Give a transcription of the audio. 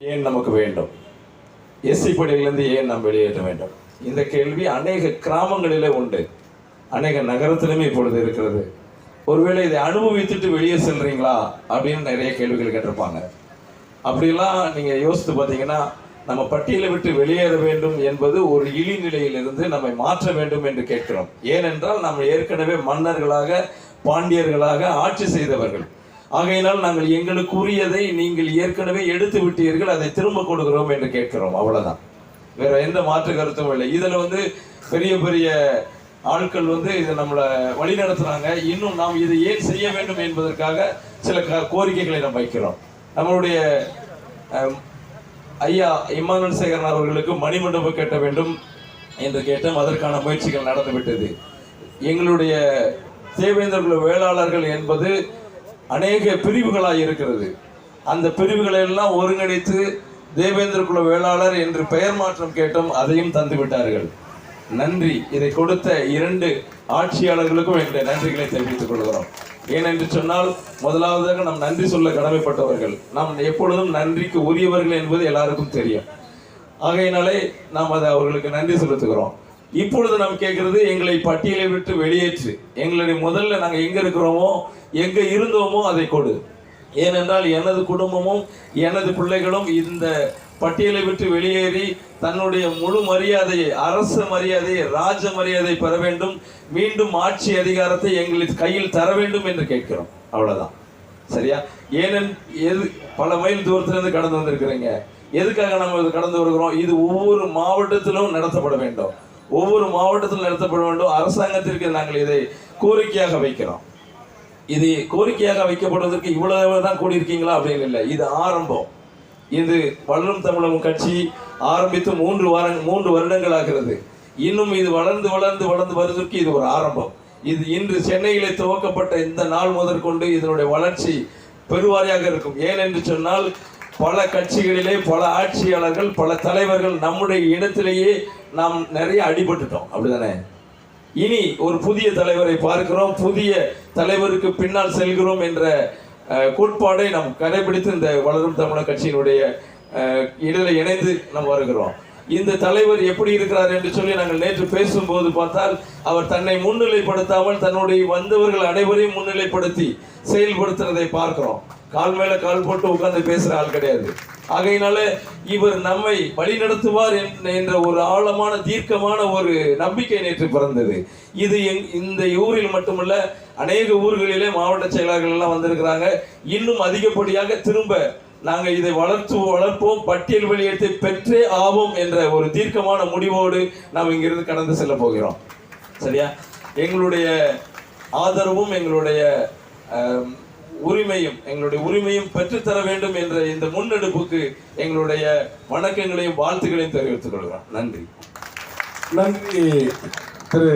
ஏன் நமக்கு வேண்டும்? எஸ்சி பணியிலிருந்து ஏன் நாம் வெளியேற்ற வேண்டும்? இந்த கேள்வி அநேக கிராமங்களிலே உண்டு, அநேக நகரத்திலுமே இப்பொழுது இருக்கிறது. ஒருவேளை இதை அனுபவித்துட்டு வெளியே செல்றீங்களா அப்படின்னு நிறைய கேள்விகள் கேட்டிருப்பாங்க. அப்படிலாம் நீங்கள் யோசித்து பார்த்தீங்கன்னா, நம்ம பட்டியலை விட்டு வெளியேற வேண்டும் என்பது ஒரு இழிநிலையிலிருந்து நம்மை மாற்ற வேண்டும் என்று கேட்கிறோம். ஏனென்றால் நாம் ஏற்கனவே மன்னர்களாக, பாண்டியர்களாக ஆட்சி செய்தவர்கள். ஆகையினால் நாங்கள் எங்களுக்கு உரியதை நீங்கள் ஏற்கனவே எடுத்து விட்டீர்கள், அதை திரும்ப கொடுக்கிறோம் என்று கேட்கிறோம். அவ்வளவுதான், வேற எந்த மாற்று கருத்தும் இல்லை. இதுல பெரிய பெரிய ஆட்கள் இதை நம்மளை வழி நடத்துறாங்க. இன்னும் நாம் இதை ஏன் செய்ய வேண்டும் என்பதற்காக சில கோரிக்கைகளை நாம் வைக்கிறோம். நம்மளுடைய ஐயா இம்மானுவேல் சேகரன் அவர்களுக்கு மணிமண்டபம் கட்ட வேண்டும் என்று கேட்டோம். அதற்கான முயற்சிகள் நடந்துவிட்டது. எங்களுடைய தேவேந்திர குல வேளாளர்கள் என்பது அநேக பிரிவுகளாக இருக்கிறது. அந்த பிரிவுகளை எல்லாம் ஒருங்கிணைத்து தேவேந்திர குல வேளாளர் என்று பெயர் மாற்றம் கேட்டோம், அதையும் தந்து விட்டார்கள். நன்றி. இதை கொடுத்த 2 ஆட்சியாளர்களுக்கும் எங்களுடைய நன்றிகளை தெரிவித்துக் கொள்கிறோம். ஏனென்று சொன்னால், முதலாவதாக நாம் நன்றி சொல்ல கடமைப்பட்டவர்கள். நாம் எப்பொழுதும் நன்றிக்கு உரியவர்கள் என்பது எல்லாருக்கும் தெரியும். ஆகையினாலே நாம் அதை அவர்களுக்கு நன்றி செலுத்துகிறோம். இப்பொழுது நாம் கேட்கிறது, எங்களை பட்டியலை விட்டு வெளியேற்று, எங்களுடைய முதல்ல நாங்கள் எங்க இருக்கிறோமோ, எங்க இருந்தோமோ அதை கொடு. ஏனென்றால் எனது குடும்பமும் எனது பிள்ளைகளும் இந்த பட்டியலை விட்டு வெளியேறி தன்னுடைய முழு மரியாதையை, அரச மரியாதையை, ராஜ மரியாதை பெற வேண்டும், மீண்டும் ஆட்சி அதிகாரத்தை எங்களுக்கு கையில் தர வேண்டும் என்று கேட்கிறோம். அவ்வளவுதான், சரியா? பல மைல் தூரத்திலிருந்து கடந்து வந்திருக்கிறீங்க. எதுக்காக நம்ம கடந்து வருகிறோம்? இது ஒவ்வொரு மாவட்டத்திலும் நடத்தப்பட வேண்டும், ஒவ்வொரு மாவட்டத்திலும் நடத்தப்பட வேண்டும். அரசாங்கத்திற்கு நாங்கள் இதை கோரிக்கையாக வைக்கிறோம். இது கோரிக்கையாக வைக்கப்படுவதற்கு இவ்வளவு தான் கூடியிருக்கீங்களா அப்படின்னு இல்லை, இது ஆரம்பம். இது வளரும் தமிழகம் கட்சி ஆரம்பித்து 3 வருடங்கள் ஆகிறது. இன்னும் இது வளர்ந்து வளர்ந்து வளர்ந்து வருவதற்கு இது ஒரு ஆரம்பம். இது இன்று சென்னையிலே துவக்கப்பட்ட இந்த நாள் முதற்கொண்டு இதனுடைய வளர்ச்சி பெருவாரியாக இருக்கும். ஏனென்று சொன்னால், பல கட்சிகளிலே பல ஆட்சியாளர்கள், பல தலைவர்கள் நம்முடைய இடத்திலேயே நாம் நிறைய அடிபட்டுட்டோம், அப்படிதானே? இனி ஒரு புதிய தலைவரை பார்க்கிறோம், புதிய தலைவருக்கு பின்னால் செல்கிறோம் என்ற கோட்பாடை நாம் கடைபிடித்து இந்த வளரும் தமிழக கட்சியினுடைய இடையில இணைந்து நாம் வருகிறோம். இந்த தலைவர் எப்படி இருக்கிறார் என்று சொல்லி நாங்கள் நேற்று பேசும்போது பார்த்தால், அவர் தன்னை முன்னிலைப்படுத்தாமல் தன்னுடைய வந்தவர்கள் அனைவரையும் முன்னிலைப்படுத்தி செயல்படுத்துறதை பார்க்கிறோம். கால் மேல கால் போட்டு உட்கார்ந்து பேசுற ஆள் கிடையாது. ஆகையினால இவர் நம்மை வழி நடத்துவார் என்ற ஒரு ஆழமான, தீர்க்கமான ஒரு நம்பிக்கை நேற்று பிறந்தது. இது இந்த ஊரில் மட்டுமல்ல, அநேக ஊர்களிலே மாவட்ட செயலாளர்கள் எல்லாம் வந்திருக்கிறாங்க. இன்னும் அதிகப்படியாக திரும்ப நாங்கள் இதை வளர்ப்போம், பட்டியல் வெளியேற்றத்தை பெற்றே ஆவோம் என்ற ஒரு தீர்க்கமான முடிவோடு நாம் இங்கிருந்து கடந்து செல்ல போகிறோம். சரியா? எங்களுடைய ஆதரவும் எங்களுடைய உரிமையும் பெற்றுத்தர வேண்டும் என்ற இந்த முன்னெடுப்புக்கு எங்களுடைய வணக்கங்களையும் வாழ்த்துக்களையும் தெரிவித்துக் கொள்கிறோம். நன்றி. நன்றி திரு